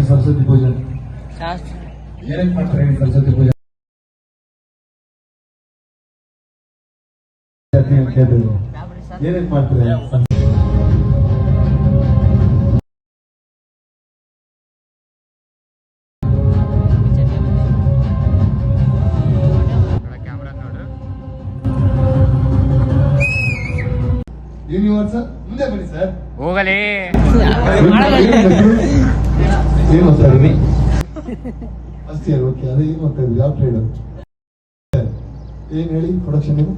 ಸರಸ್ವತಿ ಪೂಜೆ ಏನಕ್ಕೆ ಮಾಡ್ತಾರೆ ಸರಸ್ವತಿ ಪೂಜೆ ಏನಕ್ಕೆ ಮಾಡ್ತಾರೆ? ಯೂನಿವರ್ಸ್ ಮುಂದೆ ಬನ್ನಿ ಸರ್. ಹೋಗಲಿ ಏನು ಓದ್ತಾ ಇದ್ದೀನಿ ಫಸ್ಟ್ ಇಯರ್. ಓಕೆ, ಅದೇ ಏನು ಓದ್ತಾ ಇದ್ರಿ? ಯಾವ ಟ್ರೇಡ್? ಏನ್ ಹೇಳಿ ಪ್ರೊಡಕ್ಷನ್ ನೀವು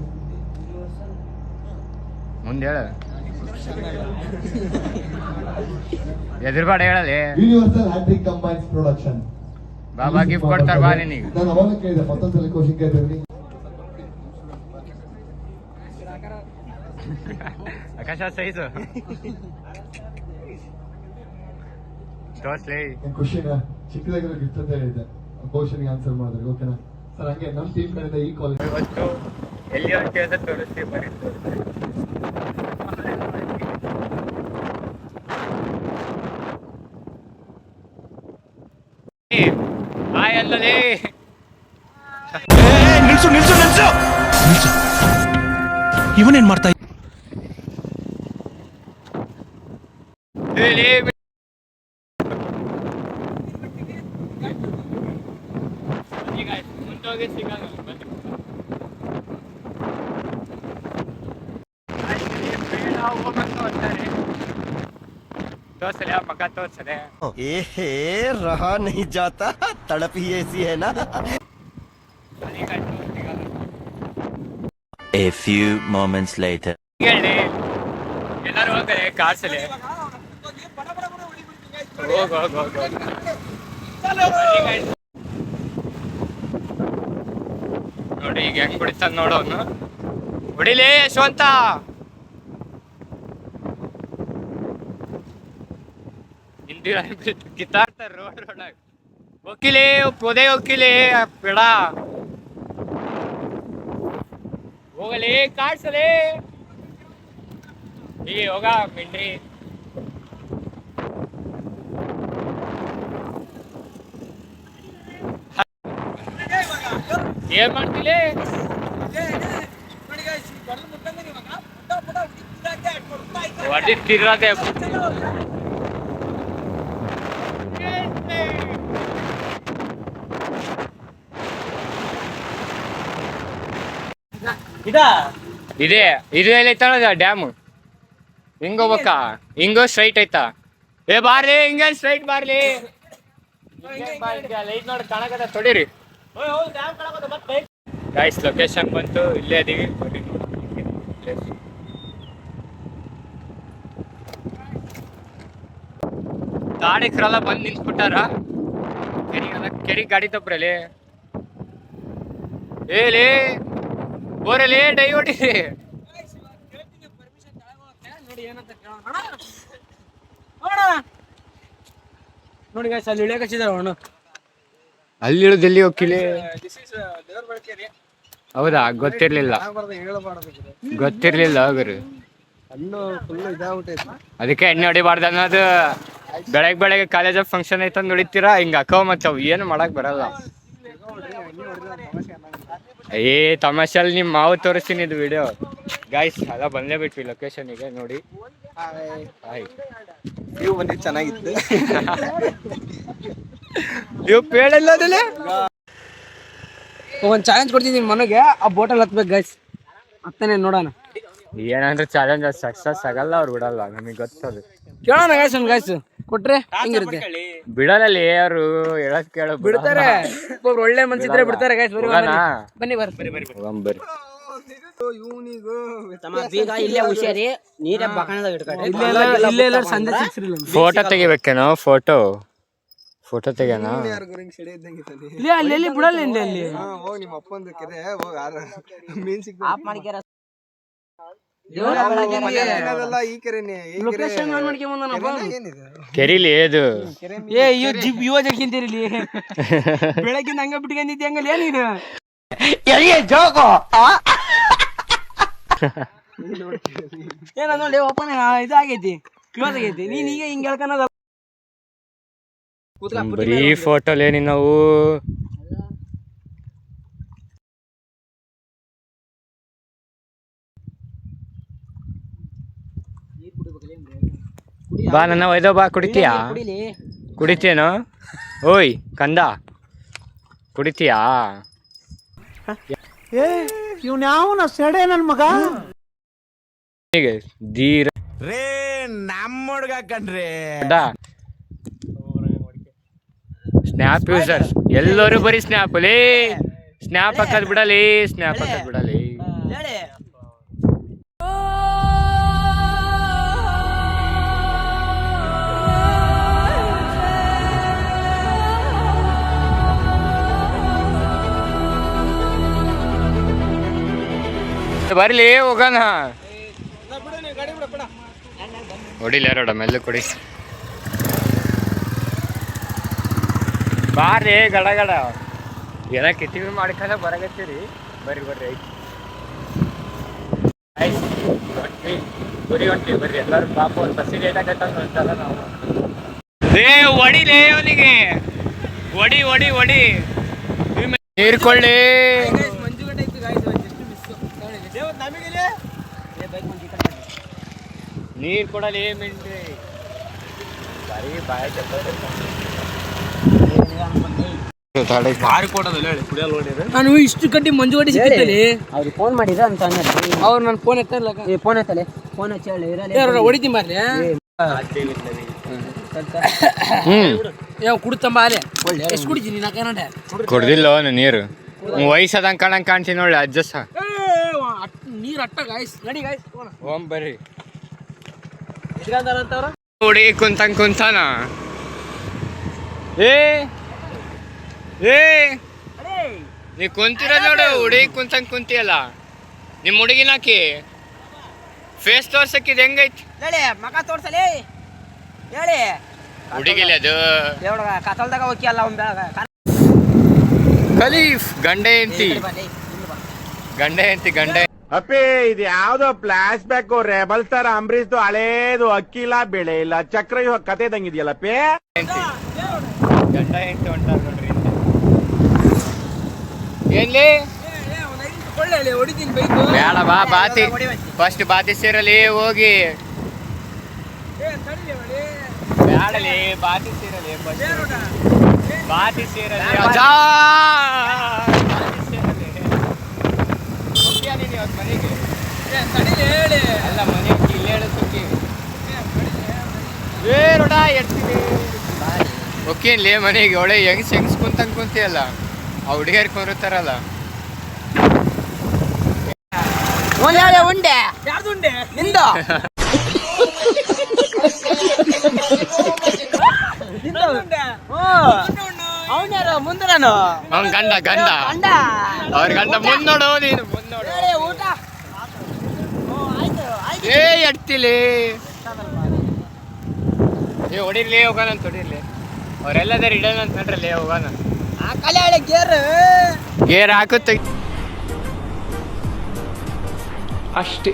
ಮುಂದೆ ಹೇಳ ಎದುರುಗಡೆ ಹೇಳಲಿ. Universal hat trick combines production. ಬಾಬಾ ಗಿಫ್ಟ್ ಕೊಡ್ತಾರ ಬಾ ನಿನಗೆ. ನಾನು ಅವಾಗ ಕೇಳಿದೆ, ಮತ್ತೊಂದ್ಸಲ ಕ್ವಶನ್ ಕೇಳ್ತಿದ್ದೀನಿ. ಆಕಾಶ ಸೈಜು ತೋರ್ಸ್ಲಿ. ಕ್ವಶನ್ ಚಿಕ್ಕದಾಗಿರೋ ಗಿಫ್ಟ್ ಅಂತ ಹೇಳಿದ್ದೆ, ಕ್ವಶನ್ಗೆ ಆನ್ಸರ್ ಮಾಡಿದ್ರಿ. ಓಕೆನಾ ಸರ್? ಹಂಗೆ ನಮ್ಮ ಟೀಮ್ ಕಡೆಯಿಂದ ಈ ಕಾಲೇಜ್ ಇವತ್ತು ಎಲ್ಲಿ ಒಂದು ಕೇಳ್ದ ತೋರಿಸ್ತೀವಿ ಬರೀ ಹಾಯ್ ಅಲ್ಲಲೇ. ನಿಲ್ಸು ನಿಲ್ಸು ನಿಲ್ಸು ನಿಲ್ಸು. ಇವನೇನ್ ಮಾಡ್ತಾ ಮುಂದೋಗಿ ಸಿಗಲ್ಲ. ತೋರ್ಸಲೆ ಮಗ ತೋರ್ಸಲೆ. ಏ ರಹಾ नहीं जाता, तड़प ही ऐसी है ना. A few moments later. ಹೇಳಿ ಎಲ್ಲರೂ ಹೋಗ್ತಾರೆ ಕಾರ್ಸಲೆ. ಹೋಗ್ ಹೋಗ್ ಹೋಗ್ ಹೋಗ್. ನೋಡಿ ಈಗ ಹೆಂಗ್ ಬಿಡ್ತಾನ ನೋಡೋನು. ಹೊಡಿಲೇ ಯಶವಂತ. ಹಿಂದಿರ ಕಿತ್ತಾಡ್ತಾರ ರೋಡ್ ರೋಡಾಗ. ಹೋಗಿಲೇ ಪೊದೆ ಹೋಗಿಲೇ ಬೇಡ ಹೋಗಲಿ ಕಾಡ್ಸಲೇ. ಹೀಗೆ ಹೋಗ ಮಿಂಡ್ರಿ. ಏನ್ ಮಾಡ್ತಿಲೇ? ಹೊಡಿತಿರದೆ ಇದೆ. ಇದು ಎಲ್ಲಿ ಐತದ ಡ್ಯಾಮ್? ಹಿಂಗ ಹೋಗ್ಬೇಕಾ? ಹಿಂಗ ಸ್ಟ್ರೈಟ್ ಐತಾ? ಏ ಬಾರ್ಲಿ, ಹಿಂಗ ಸ್ಟ್ರೈಟ್ ಬಾರ್ಲಿ. ಲೈಟ್ ನೋಡಿ ಕಾಣಕತ್ತ ತೊಡಿರಿ. ಗೈಸ್ ಲೊಕೇಶನ್ ಬಂತು, ಇಲ್ಲೇ ಅದೀವಿ. ಗಾಡಿಗರೆಲ್ಲ ಬಂದು ನಿಂತ್ಬಿಟ್ಟಾರ. ಕೆರಿ ಗಾಡಿ ತಪ್ಪ್ರಲ್ಲಿ ಏಲೇ ಬೋರಲ್ಲಿ ಡೈ ಹೊಡಿರಿ. ನೋಡಿ ಗಾಯ್ಸ್, ಅಲ್ಲಿ ಇಳಿಯಕ್ಕೆ ಹಚ್ಚಿದಾರ ಅಣ್ಣ. ಅಲ್ಲಿ ಇಳಿದಲ್ಲಿ ಹೋಗಿಲಿ. ಹೌದಾ? ಗೊತ್ತಿರ್ಲಿಲ್ಲ ಹೋಗ್ರಿ. ಅದಕ್ಕೆ ಎಣ್ಣೆ ಹೊಡಿಬಾರ್ದು ಅನ್ನೋದು. ಬೆಳಗ್ಗೆ ಕಾಲೇಜ್ ಫಂಕ್ಷನ್ ಐತಂದ್ ಹೊಡಿತೀರಾ ಹಿಂಗ ಅಕ್ಕವ್ ಮಚ್ಚವ್. ಏನು ಮಾಡಕ್ ಬರಲ್ಲ. ಏ ತಮಾಷೆಲ್ ನಿಮ್ ಮಾವು ತೋರಿಸ್ತೀನಿ ಇದು ವಿಡಿಯೋ. ಗಾಯ್ಸ್ ಎಲ್ಲ ಬಂದೇ ಬಿಟ್ವಿ ಲೊಕೇಶನ್ಗೆ. ನೋಡಿ ವ್ಯೂ ಬಂದಿದ್ದು ಚೆನ್ನಾಗಿತ್ತು. ನೀವು ಪೇಳಿಲ್ಲ ಅದಲ್ಲೇ. ಒಂದ್ ಚಾಲೆಂಜ್ ಕೊಡ್ತಿದ್ದೀನಿ ಮನೆಗೆ, ಆ ಬೋಟಲ್ ಹತ್ಬೇಕು ಗೈಸ್. ಹತ್ತನೇ ನೋಡೋಣ. ಏನಂದ್ರೆ ಚಾಲೆಂಜ್ ಸಕ್ಸಸ್ ಆಗಲ್ಲ, ಅವ್ರು ಬಿಡಲ್ಲ, ನಮಗೆ ಗೊತ್ತದು. ಕೇಳೋಣ ಗೈಸ್, ಒಂದ್ ಗೈಸ್ ಕೊಟ್ರೆ ಹಿಂಗಿರುತ್ತೆ. ಬಿಡಲ್ಲ ಯಾರು ಹೇಳಕ್ ಕೇಳ ಬಿಡ್ತಾರೆ. ಒಬ್ಬೊಬ್ರು ಒಳ್ಳೆ ಮನ್ಸಿದ್ರೆ ಬಿಡ್ತಾರೆ ಗೈಸ್. ಬನ್ನಿ ಬರ್ರಿ. ಇಲ್ಲೇ ಹುಷಾರಿ, ನೀರೇ ಬಕಣದಾಗ ಇಟ್ಕೊಂಡ್ರೆ ಇಲ್ಲೆಲ್ಲ ಸಂದೆ ಸಿಕ್ಸಿರಲ್ಲ. ಫೋಟೋ ತೆಗಿಬೇಕೇನೋ? ಫೋಟೋ ತೆಗ್ಯಾನ ಇಲ್ಲಿ ಅಲ್ಲಿ ಬಿಡಲ್ಲ. ಇಲ್ಲಿ ಅಲ್ಲಿ ಹೋಗಿ ನಿಮ್ಮ ಅಪ್ಪಂದು ಕೆರೆ ಹೋಗಿ ಮೀನ್ ಸಿಕ್ ಆಫ್ ಮಾಡ್ಕ್ಯಾರ. ಈ ಕೆರೆನೇ ಲೊಕೇಶನ್ ಆನ್ ಮಾಡ್ಕೊಂಬಂದನಪ್ಪ. ಕೆರಿಲಿ ಏದು ಏ ಯುವ ಜಗ್ಗಿಂತೀರಿಲಿ. ಬೆಳಗ್ಗಿಂದ ಹಂಗ ಬಿಟ್ಕೊಂಡಿದ್ದೆ ಹಂಗಲ್ಲ ನೀನು. ಏನ ನೋಡಿ ಓಪನ್ ಇದಾಗೈತಿ, ಕ್ಲೋಸ್ ಆಗೈತಿ. ನೀನ್ ಈಗ ಹಿಂಗ ಹೇಳ್ಕನದ ಬರೀ ಫೋಟೋಲೇನಿ ನಾವು. ಬಾ ನನ್ನ ಒಯ್ದೋ ಬಾ, ಕುಡಿತೀಯಾ? ಕುಡಿತೇನೋ? ಓಯ್ ಕಂದ, ಕುಡಿತೀಯಾ? ಇವ್ನ್ಯಾವನ ಸೆಡೆ ನನ್ ಮಗ. ಧೀರ ರೇ ನಮ್ಮ ಹುಡ್ಗ ಕಣ್ರಿ. ಸ್ನ್ಯಾಪ್ ಯೂಸರ್ಸ್ ಎಲ್ಲರೂ ಬರೀ ಸ್ನ್ಯಾಪ್ ಲೇ, ಸ್ನ್ಯಾಪ್ ಹಾಕದ್ ಬಿಡಲಿ, ಸ್ನ್ಯಾಪ್ ಹಾಕದ್ ಬಿಡಲಿ. ಬರ್ಲಿ ಹೋಗೋಣ. ಹೊಡಿಲ್ಲ ರೋಡ ಮೆಲ್ಲ ಕೊಡಿ. ಬಾರಿ ಗಡ ಗಡ ಎಲ್ಲ ಕಿತ್ತಿಗೆ ಮಾಡ್ಕೊಂಡ ಬರಗತ್ತೀರಿ. ಬರ್ರಿ ಬರ್ರಿ ಗುರಿ ಹೊಂಟಿ ಬರ್ರಿ ಎಲ್ಲರೂ. ಪಾಪ ಒಂದು ಬಸ್ಸಿಗೆ ಲೇಟ್ ಆಗತ್ತ ಅಂತಲ್ಲ ನಾವು. ಏ ಹೊಡಿಲೇ ಅವನಿಗೆ, ಹೊಡಿ ಹೊಡಿ ಹೊಡಿ. ನೀರ್ಕೊಳ್ಳಿ. ನೀರ್ ಕೊಡಲಿ ಮಿಂಡ್ರಿ. ಬರೀ ಬಾಯ ನಾನು ಇಷ್ಟು ಗಡ್ಡಿ ಮಂಜುಗಡ್ಡಿ ಸಿಕ್ಕಲ್ಲಿ ಅವ್ರಿಗೆ ಫೋನ್ ಮಾಡಿದ ಅಂತ ಅವ್ರು ನನ್ನ ಫೋನ್ ಎತ್ತಲ್ಲ. ಫೋನ್ ಎತ್ತಲೆ, ಫೋನ್ ಹಚ್ಚಿ ಹೇಳಿ ಹೊಡಿತೀನಿ ಮಾರ್ರಿ. ಕುಡ್ತಂಬ ಅಲೆ ಎಷ್ಟು ಕುಡಿತೀನಿ ನಾ ಕನ್ನಡ ಕುಡ್ದಿಲ್ಲ ನೀರು. ವಯಸ್ಸದಂಗ ಕಾಣಂಗ್ ಕಾಣ್ತೀನಿ ನೋಡಿ ಅಜ್ಜಸ. ನೀರ್ ಅಟ್ಟ ಗಾಯ್ಸ್ ನಡಿ ಗಾಯ್ಸ್ ಓಂ ಬರ್ರಿ. ಹುಡಿ ಕುಂತಂಗ್ ಕುಂತಾನ. ಏ ಏ ನೀ ಕುಂತಿರ ನೋಡು, ಹುಡುಗಿ ಕುಂತಂಗ್ ಕುಂತಿಯಲ್ಲ. ನಿಮ್ ಹುಡುಗಿನಾಕಿ ಫೇಸ್ ತೋರ್ಸಕ್ಕಿದ್ ಹೆಂಗೈತಿ ಹೇಳಿ, ಮಗ ತೋರ್ಸಲಿ ಹೇಳಿ. ಹುಡುಗಿಲ್ಲ ಅದು ಕತ್ತಲ್ದಾಗ ಹೋಗಿ ಅಲ್ಲ ಅವ್ನ ಖಲೀಫ್ ಗಂಡ ಎಂತಿ ಗಂಡ ಎಂತಿ ಗಂಡ. ಅಪ್ಪಿ ಇದು ಯಾವ್ದೋ ಫ್ಲಾಶ್ ಬ್ಯಾಕ್ ರೆಬಲ್ ತರ ಅಂಬರೀಶ್ ಹಳೇದು, ಅಕ್ಕಿ ಇಲ್ಲ ಬೆಳೆ ಇಲ್ಲ ಚಕ್ರ ಕತೆ ಇದಂಗಿದ್ಯಲ್ಲಪ್ಪಿ. ಗಂಡ ಎಂತಿ ಹೊಂಟಾರ ನೋಡ್ರಿ. ಏನ್ಲಿ ಹೊಡಿತೀನಿ ಬೈಕ್ ಬೇಡ ಬಾ, ಬಾತಿ ಫಸ್ಟ್ ಬಾತಿ ಸೇರಲಿ ಹೋಗಿ. ಬೇಡಲಿ ಬಾತಿ ಸೇರಲಿ, ಬಾತಿ ಸೇರಲಿ ಅಜ್ಜಾ, ಬಾತಿ ಸೇರಲಿ. ಹೋಗ್ತೀಯಾ ನೀನು ಇವತ್ತು ಮನೆಗೆ? ಅಲ್ಲ ಮನೆಗೆ ಇಲ್ಲಿ ಹೇಳು ಸುಕ್ಕಿ. ಏ ರೋಡ ಎಡ್ತೀವಿ. ಓಕೆನ್ಲೇ ಮನೆಗೆ ಒಳ್ಳೆ ಹೆಂಗ್ಸ್ ಕುಂತಂಗ್ ಕುಂತಿಯಲ್ಲ, ಆ ಹುಡುಗಿಯರ್ ಕೊಂದಿರ್ತಾರಲ್ಲ. ಉಂಡೆ ಯಾರ್ದು ಉಂಡೆ ನಿಂದು ಅವನ್ಯಾರು ಮುಂದೆ ನಾನು ಅವ್ನ್ ಗಂಡ ಗಂಡ ಗಂಡ ಅವ್ರ ಗಂಡ ಮುಂದ್ ನೋಡು, ನೀನು ಮುಂದ್ ನೋಡು. ಹೇಳಿ ಊಟ ಏ ಎಡ್ತಿಲಿ. ಏ ಹೊಡಿರ್ಲಿ ಹೋಗೋಣ ಅಂತ, ಹೊಡಿರ್ಲಿ. ಅವ್ರೆಲ್ಲದಾರ ಇಡೋಣ ಅಂತ ನಡ್ರಲ್ಲಿ ಹೋಗೋಣ. ಆ ಕಲೆ ಹೇಳಿ ಗೇರ್ ಗೇರ್ ಹಾಕುತ್ತೆ ಅಷ್ಟೇ.